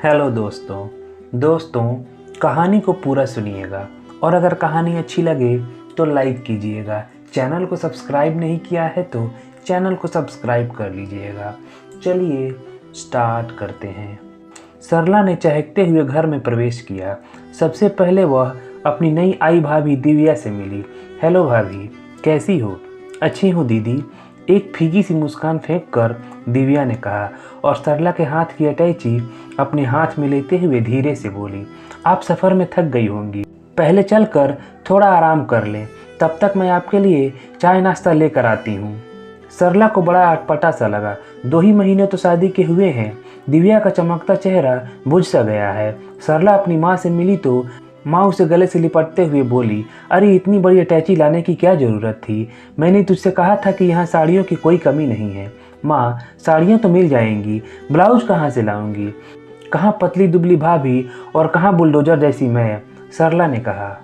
Hello दोस्तों कहानी को पूरा सुनिएगा और अगर कहानी अच्छी लगे तो लाइक कीजिएगा। चैनल को सब्सक्राइब नहीं किया है तो चैनल को सब्सक्राइब कर लीजिएगा। चलिए स्टार्ट करते हैं। सरला ने चहकते हुए घर में प्रवेश किया। सबसे पहले वह अपनी नई आई भाभी दिव्या से मिली। हेलो भाभी, कैसी हो? अच्छी हूँ दीदी, एक फीकी सी मुस्कान फेंक कर दिव्या ने कहा और सरला के हाथ की अटैची अपने हाथ में लेते हुए धीरे से बोली, आप सफ़र में थक गई होंगी, पहले चलकर थोड़ा आराम कर लें, तब तक मैं आपके लिए चाय नाश्ता लेकर आती हूँ। सरला को बड़ा अटपटा सा लगा। 2 ही महीने तो शादी के हुए हैं। दिव्या का चमकता चेहरा बुझ सा गया है। सरला अपनी माँ से मिली तो माँ उसे गले से लिपटते हुए बोली, अरे इतनी बड़ी अटैची लाने की क्या ज़रूरत थी? मैंने तुझसे कहा था कि यहाँ साड़ियों की कोई कमी नहीं है। माँ, साड़ियाँ तो मिल जाएंगी, ब्लाउज कहाँ से लाऊंगी? कहाँ पतली दुबली भाभी और कहाँ बुलडोजर जैसी मैं? सरला ने कहा।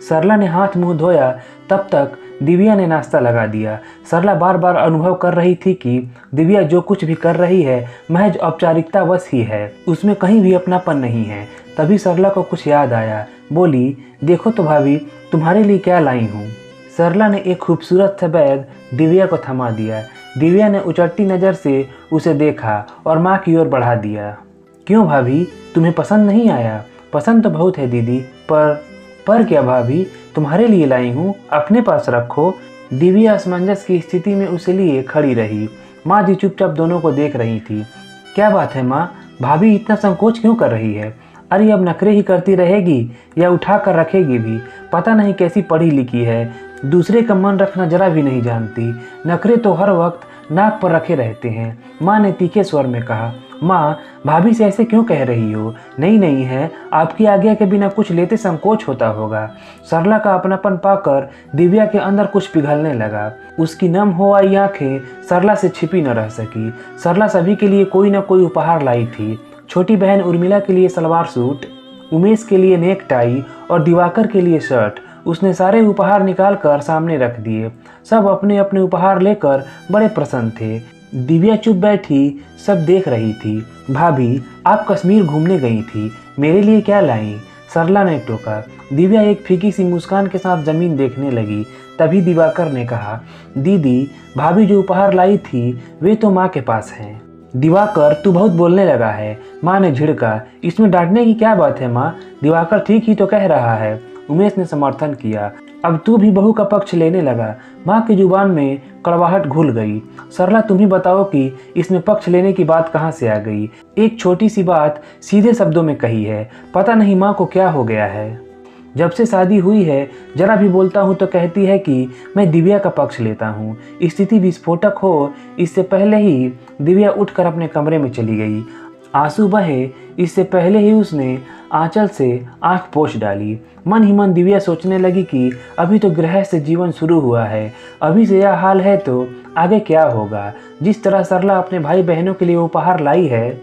सरला ने हाथ मुंह धोया, तब तक दिव्या ने नाश्ता लगा दिया। सरला बार बार अनुभव कर रही थी कि दिव्या जो कुछ भी कर रही है महज औपचारिकतावश ही है, उसमें कहीं भी अपनापन नहीं है। तभी सरला को कुछ याद आया। बोली, देखो तो भाभी, तुम्हारे लिए क्या लाई हूँ। सरला ने एक खूबसूरत सा बैग दिव्या को थमा दिया। दिव्या ने उचटती नज़र से उसे देखा और माँ की ओर बढ़ा दिया। क्यों भाभी, तुम्हें पसंद नहीं आया? पसंद तो बहुत है दीदी, पर क्या भाभी, तुम्हारे लिए लाई हूँ, अपने पास रखो। दिव्या असमंजस की स्थिति में उसे लिए खड़ी रही। माँ जी चुपचाप दोनों को देख रही थी। क्या बात है माँ, भाभी इतना संकोच क्यों कर रही है? अरे अब नखरे ही करती रहेगी या उठा कर रखेगी भी? पता नहीं कैसी पढ़ी लिखी है, दूसरे का मन रखना जरा भी नहीं जानती। नखरे तो हर वक्त नाक पर रखे रहते हैं। माँ ने तीखे स्वर में कहा। माँ, भाभी से ऐसे क्यों कह रही हो? नहीं है, आपकी आज्ञा के बिना कुछ लेते संकोच होता होगा। सरला का अपनापन पाकर दिव्या के अंदर कुछ पिघलने लगा। उसकी नम हो आई आंखें सरला से छिपी न रह सकी। सरला सभी के लिए कोई न कोई उपहार लाई थी। छोटी बहन उर्मिला के लिए सलवार सूट, उमेश के लिए नेक टाई और दिवाकर के लिए शर्ट। उसने सारे उपहार निकाल कर सामने रख दिए। सब अपने अपने उपहार लेकर बड़े प्रसन्न थे। दिव्या चुप बैठी सब देख रही थी। भाभी, आप कश्मीर घूमने गई थी, मेरे लिए क्या लाई? सरला ने टोका। दिव्या एक फीकी सी मुस्कान के साथ जमीन देखने लगी। तभी दिवाकर ने कहा, दीदी, भाभी जो उपहार लाई थी वे तो माँ के पास हैं। दिवाकर, तू बहुत बोलने लगा है, माँ ने झिड़का। इसमें डांटने की क्या बात है माँ, दिवाकर ठीक ही तो कह रहा है। उमेश ने समर्थन किया। अब तू भी बहू का पक्ष लेने लगा। माँ की जुबान में कड़वाहट घुल गई। सरला, तुम ही बताओ कि इसमें पक्ष लेने की बात कहाँ से आ गई? एक छोटी सी बात सीधे शब्दों में कही है। पता नहीं माँ को क्या हो गया है। जब से शादी हुई है जरा भी बोलता हूँ तो कहती है कि मैं दिव्या का पक्ष लेता हूँ। स्थिति विस्फोटक हो इससे पहले ही दिव्या उठकर अपने कमरे में चली गई। आंसू बहे इससे पहले ही उसने आंचल से आंख पोंछ डाली। मन ही मन दिव्या सोचने लगी कि अभी तो गृहस्थ जीवन शुरू हुआ है, अभी से यह हाल है तो आगे क्या होगा। जिस तरह सरला अपने भाई बहनों के लिए उपहार लाई है,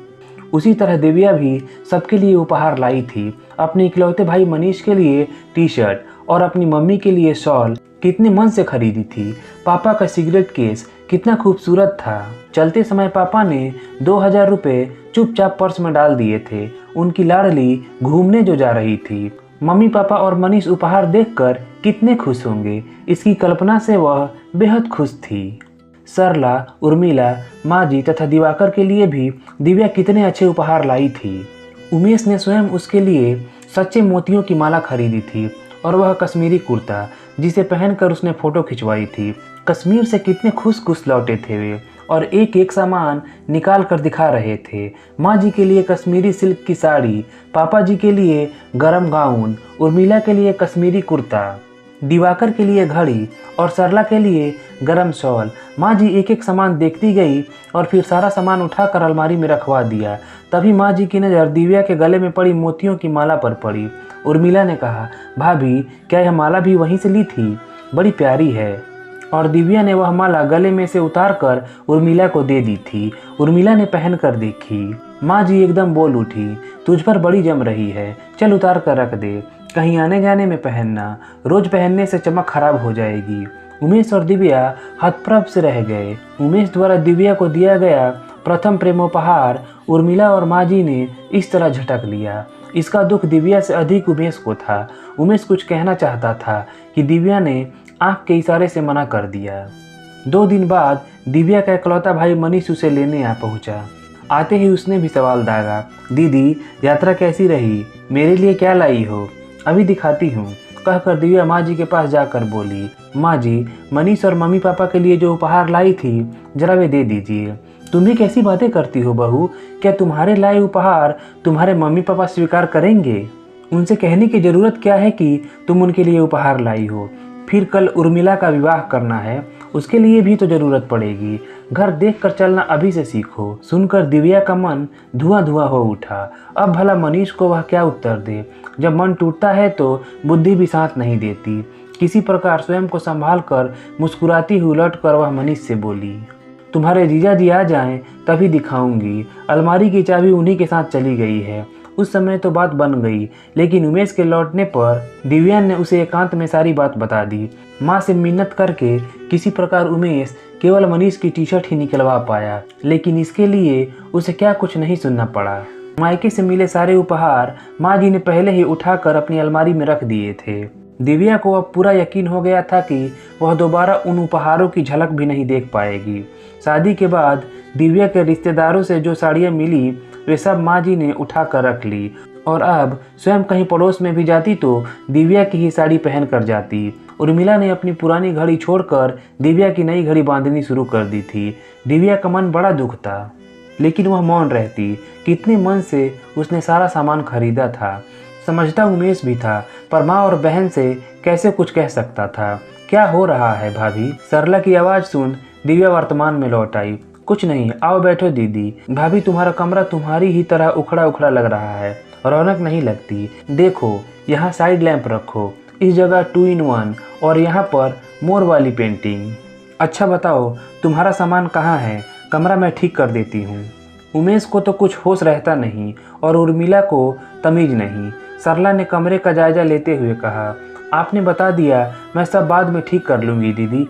उसी तरह दिव्या भी सबके लिए उपहार लाई थी। अपने इकलौते भाई मनीष के लिए टी शर्ट और अपनी मम्मी के लिए शॉल कितने मन से खरीदी थी। पापा का सिगरेट केस कितना खूबसूरत था। चलते समय पापा ने 2000 रुपये चुपचाप पर्स में डाल दिए थे। उनकी लाडली घूमने जो जा रही थी। मम्मी पापा और मनीष उपहार देखकर कितने खुश होंगे, इसकी कल्पना से वह बेहद खुश थी। सरला, उर्मिला, माँ जी तथा दिवाकर के लिए भी दिव्या कितने अच्छे उपहार लाई थी। उमेश ने स्वयं उसके लिए सच्चे मोतियों की माला खरीदी थी और वह कश्मीरी कुर्ता जिसे पहनकर उसने फोटो खिंचवाई थी। कश्मीर से कितने खुश लौटे थे वे और एक एक सामान निकाल कर दिखा रहे थे। माँ जी के लिए कश्मीरी सिल्क की साड़ी, पापा जी के लिए गरम गाउन, उर्मिला के लिए कश्मीरी कुर्ता, दिवाकर के लिए घड़ी और सरला के लिए गरम शॉल। माँ जी एक एक सामान देखती गई और फिर सारा सामान उठाकर अलमारी में रखवा दिया। तभी माँ जी की नज़र दिव्या के गले में पड़ी मोतियों की माला पर पड़ी। उर्मिला ने कहा, भाभी, क्या यह माला भी वहीं से ली थी? बड़ी प्यारी है। और दिव्या ने वह माला गले में से उतार कर उर्मिला को दे दी थी। उर्मिला ने पहन कर देखी। माँ जी एकदम बोल उठी, तुझ पर बड़ी जम रही है, चल उतार कर रख दे, कहीं आने जाने में पहनना, रोज पहनने से चमक खराब हो जाएगी। उमेश और दिव्या हतप्रभ से रह गए। उमेश द्वारा दिव्या को दिया गया प्रथम प्रेमोपहार उर्मिला और माँ जी ने इस तरह झटक लिया। इसका दुख दिव्या से अधिक उमेश को था। उमेश कुछ कहना चाहता था कि दिव्या ने आंख के इशारे से मना कर दिया। 2 दिन बाद दिव्या का इकलौता भाई मनीष उसे लेने आ पहुंचा। आते ही उसने भी सवाल दागा, दीदी यात्रा कैसी रही, मेरे लिए क्या लाई हो, अभी दिखाती हूँ, कहकर दिव्या माँ जी के पास जाकर बोली, माँ जी मनीष और मम्मी पापा के लिए जो उपहार लाई थी जरा वे दे दीजिए। तुम भी कैसी बातें करती हो बहू, क्या तुम्हारे लाए उपहार तुम्हारे मम्मी पापा स्वीकार करेंगे? उनसे कहने की ज़रूरत क्या है कि तुम उनके लिए उपहार लाई हो? फिर कल उर्मिला का विवाह करना है, उसके लिए भी तो ज़रूरत पड़ेगी। घर देखकर चलना अभी से सीखो। सुनकर दिव्या का मन धुआं धुआं हो उठा। अब भला मनीष को वह क्या उत्तर दे? जब मन टूटता है तो बुद्धि भी साथ नहीं देती। किसी प्रकार स्वयं को संभाल कर मुस्कुराती हुई लौट कर वह मनीष से बोली, तुम्हारे जीजा जी आ जाएं तभी दिखाऊंगी। अलमारी की चाबी उन्हीं के साथ चली गई है। उस समय तो बात बन गई, लेकिन उमेश के लौटने पर दिव्या ने उसे एकांत में सारी बात बता दी। माँ से मिन्नत करके किसी प्रकार उमेश केवल मनीष की टी शर्ट ही निकलवा पाया, लेकिन इसके लिए उसे क्या कुछ नहीं सुनना पड़ा। मायके से मिले सारे उपहार माँ जी ने पहले ही उठाकर अपनी अलमारी में रख दिए थे। दिव्या को अब पूरा यकीन हो गया था कि वह दोबारा उन उपहारों की झलक भी नहीं देख पाएगी। शादी के बाद दिव्या के रिश्तेदारों से जो साड़ियाँ मिली वे सब माँ जी ने उठा कर रख ली, और अब स्वयं कहीं पड़ोस में भी जाती तो दिव्या की ही साड़ी पहन कर जाती। उर्मिला ने अपनी पुरानी घड़ी छोड़कर दिव्या की नई घड़ी बांधनी शुरू कर दी थी। दिव्या का मन बड़ा दुख था, लेकिन वह मौन रहती। कितने मन से उसने सारा सामान खरीदा था। समझता उमेश भी था, पर माँ और बहन से कैसे कुछ कह सकता था। क्या हो रहा है भाभी? सरला की आवाज़ सुन दिव्या वर्तमान में लौट आई। कुछ नहीं, आओ बैठो दीदी। भाभी तुम्हारा कमरा तुम्हारी ही तरह उखड़ा उखड़ा लग रहा है, रौनक नहीं लगती। देखो यहाँ साइड लैंप रखो, इस जगह 2 in 1, और यहाँ पर मोर वाली पेंटिंग। अच्छा बताओ तुम्हारा सामान कहाँ है? कमरा मैं ठीक कर देती हूँ। उमेश को तो कुछ होश रहता नहीं और उर्मिला को तमीज़ नहीं। सरला ने कमरे का जायजा लेते हुए कहा, आपने बता दिया, मैं सब बाद में ठीक कर लूँगी दीदी,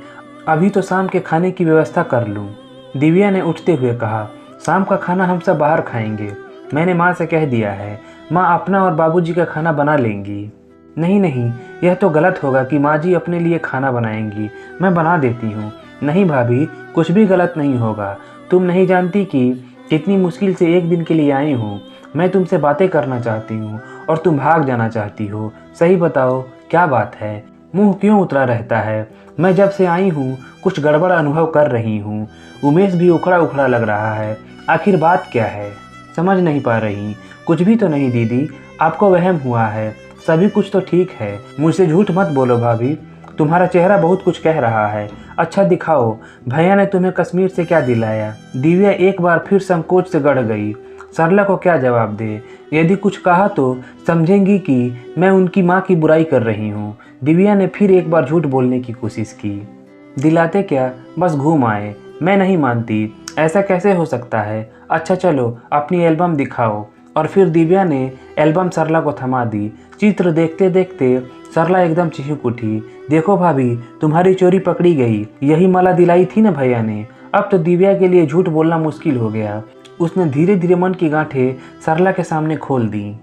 अभी तो शाम के खाने की व्यवस्था कर लूँ। दिव्या ने उठते हुए कहा, शाम का खाना हम सब बाहर खाएंगे, मैंने माँ से कह दिया है, माँ अपना और बाबूजी का खाना बना लेंगी। नहीं नहीं, यह तो गलत होगा कि माँ जी अपने लिए खाना बनाएंगी, मैं बना देती हूँ। नहीं भाभी, कुछ भी गलत नहीं होगा। तुम नहीं जानती कि कितनी मुश्किल से एक दिन के लिए आई हूँ। मैं तुमसे बातें करना चाहती हूँ और तुम भाग जाना चाहती हो। सही बताओ क्या बात है? मुंह क्यों उतरा रहता है? मैं जब से आई हूँ कुछ गड़बड़ अनुभव कर रही हूँ। उमेश भी उखड़ा उखड़ा लग रहा है। आखिर बात क्या है? समझ नहीं पा रही। कुछ भी तो नहीं दीदी, आपको वहम हुआ है, सभी कुछ तो ठीक है। मुझसे झूठ मत बोलो भाभी, तुम्हारा चेहरा बहुत कुछ कह रहा है। अच्छा दिखाओ, भैया ने तुम्हें कश्मीर से क्या दिलाया? दिव्या एक बार फिर संकोच से गड़ गई। सरला को क्या जवाब दे? यदि कुछ कहा तो समझेंगी कि मैं उनकी माँ की बुराई कर रही हूँ। दिव्या ने फिर एक बार झूठ बोलने की कोशिश की। दिलाते क्या, बस घूम आए। मैं नहीं मानती, ऐसा कैसे हो सकता है? अच्छा चलो अपनी एल्बम दिखाओ। और फिर दिव्या ने एल्बम सरला को थमा दी। चित्र देखते देखते सरला एकदम चिहुक उठी। देखो भाभी, तुम्हारी चोरी पकड़ी गई। यही माला दिलाई थी ना भैया ने। अब तो दिव्या के लिए झूठ बोलना मुश्किल हो गया। उसने धीरे धीरे मन की गांठें सरला के सामने खोल दी।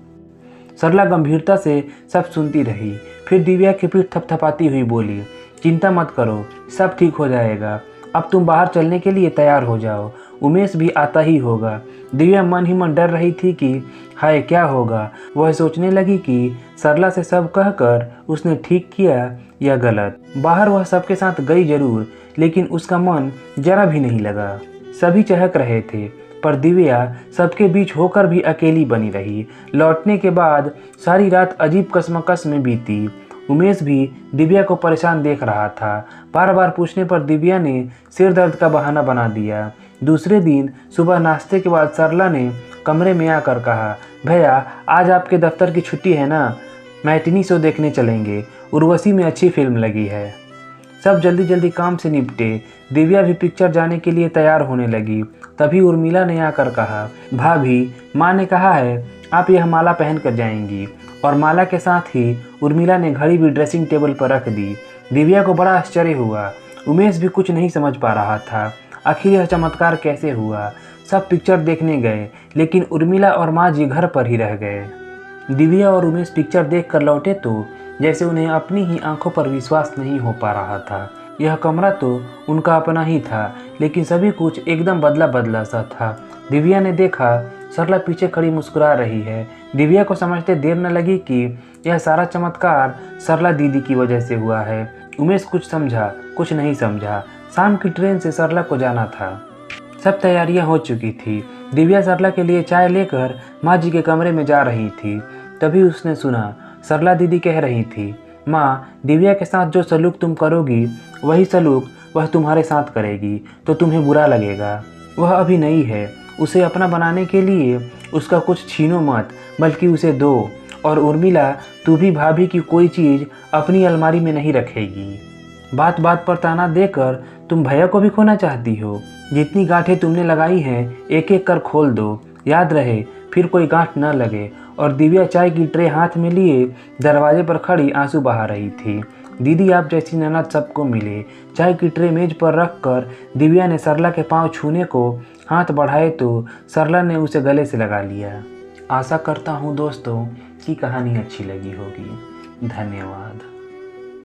सरला गंभीरता से सब सुनती रही। फिर दिव्या की पीठ थपथपाती हुई बोली, चिंता मत करो, सब ठीक हो जाएगा। अब तुम बाहर चलने के लिए तैयार हो जाओ, उमेश भी आता ही होगा। दिव्या मन ही मन डर रही थी कि हाय क्या होगा। वह सोचने लगी कि सरला से सब कहकर उसने ठीक किया या गलत। बाहर वह सबके साथ गई जरूर, लेकिन उसका मन जरा भी नहीं लगा। सभी चहक रहे थे, पर दिव्या सबके बीच होकर भी अकेली बनी रही। लौटने के बाद सारी रात अजीब कशमकश में बीती। उमेश भी दिव्या को परेशान देख रहा था। बार बार पूछने पर दिव्या ने सिर दर्द का बहाना बना दिया। दूसरे दिन सुबह नाश्ते के बाद सरला ने कमरे में आकर कहा, भैया आज आपके दफ्तर की छुट्टी है ना, मैटिनी शो देखने चलेंगे, उर्वशी में अच्छी फिल्म लगी है। सब जल्दी जल्दी काम से निपटे। दिव्या भी पिक्चर जाने के लिए तैयार होने लगी। तभी उर्मिला ने आकर कहा, भाभी माँ ने कहा है आप यह माला पहन कर जाएंगी। और माला के साथ ही उर्मिला ने घड़ी भी ड्रेसिंग टेबल पर रख दी। दिव्या को बड़ा आश्चर्य हुआ। उमेश भी कुछ नहीं समझ पा रहा था, आखिर यह चमत्कार कैसे हुआ। सब पिक्चर देखने गए, लेकिन उर्मिला और माँ जी घर पर ही रह गए। दिव्या और उमेश पिक्चर देख कर लौटे तो जैसे उन्हें अपनी ही आंखों पर विश्वास नहीं हो पा रहा था। यह कमरा तो उनका अपना ही था, लेकिन सभी कुछ एकदम बदला बदला सा था। दिव्या ने देखा सरला पीछे खड़ी मुस्कुरा रही है। दिव्या को समझते देर न लगी कि यह सारा चमत्कार सरला दीदी की वजह से हुआ है। उमेश कुछ समझा, कुछ नहीं समझा। शाम की ट्रेन से सरला को जाना था। सब तैयारियां हो चुकी थी। दिव्या सरला के लिए चाय लेकर माँ जी के कमरे में जा रही थी। तभी उसने सुना सरला दीदी कह रही थी, माँ, दिव्या के साथ जो सलूक तुम करोगी वही सलूक वह तुम्हारे साथ करेगी तो तुम्हें बुरा लगेगा। वह अभी नई है, उसे अपना बनाने के लिए उसका कुछ छीनो मत, बल्कि उसे दो। और उर्मिला, तू भी भाभी की कोई चीज़ अपनी अलमारी में नहीं रखेगी। बात बात पर ताना देकर तुम भैया को भी खोना चाहती हो। जितनी गांठें तुमने लगाई हैं एक एक कर खोल दो, याद रहे फिर कोई गांठ न लगे। और दिव्या चाय की ट्रे हाथ में लिए दरवाजे पर खड़ी आंसू बहा रही थी। दीदी आप जैसी ननद सबको मिले। चाय की ट्रे मेज पर रख कर दिव्या ने सरला के पांव छूने को हाथ बढ़ाए तो सरला ने उसे गले से लगा लिया। आशा करता हूँ दोस्तों कि कहानी अच्छी लगी होगी। धन्यवाद।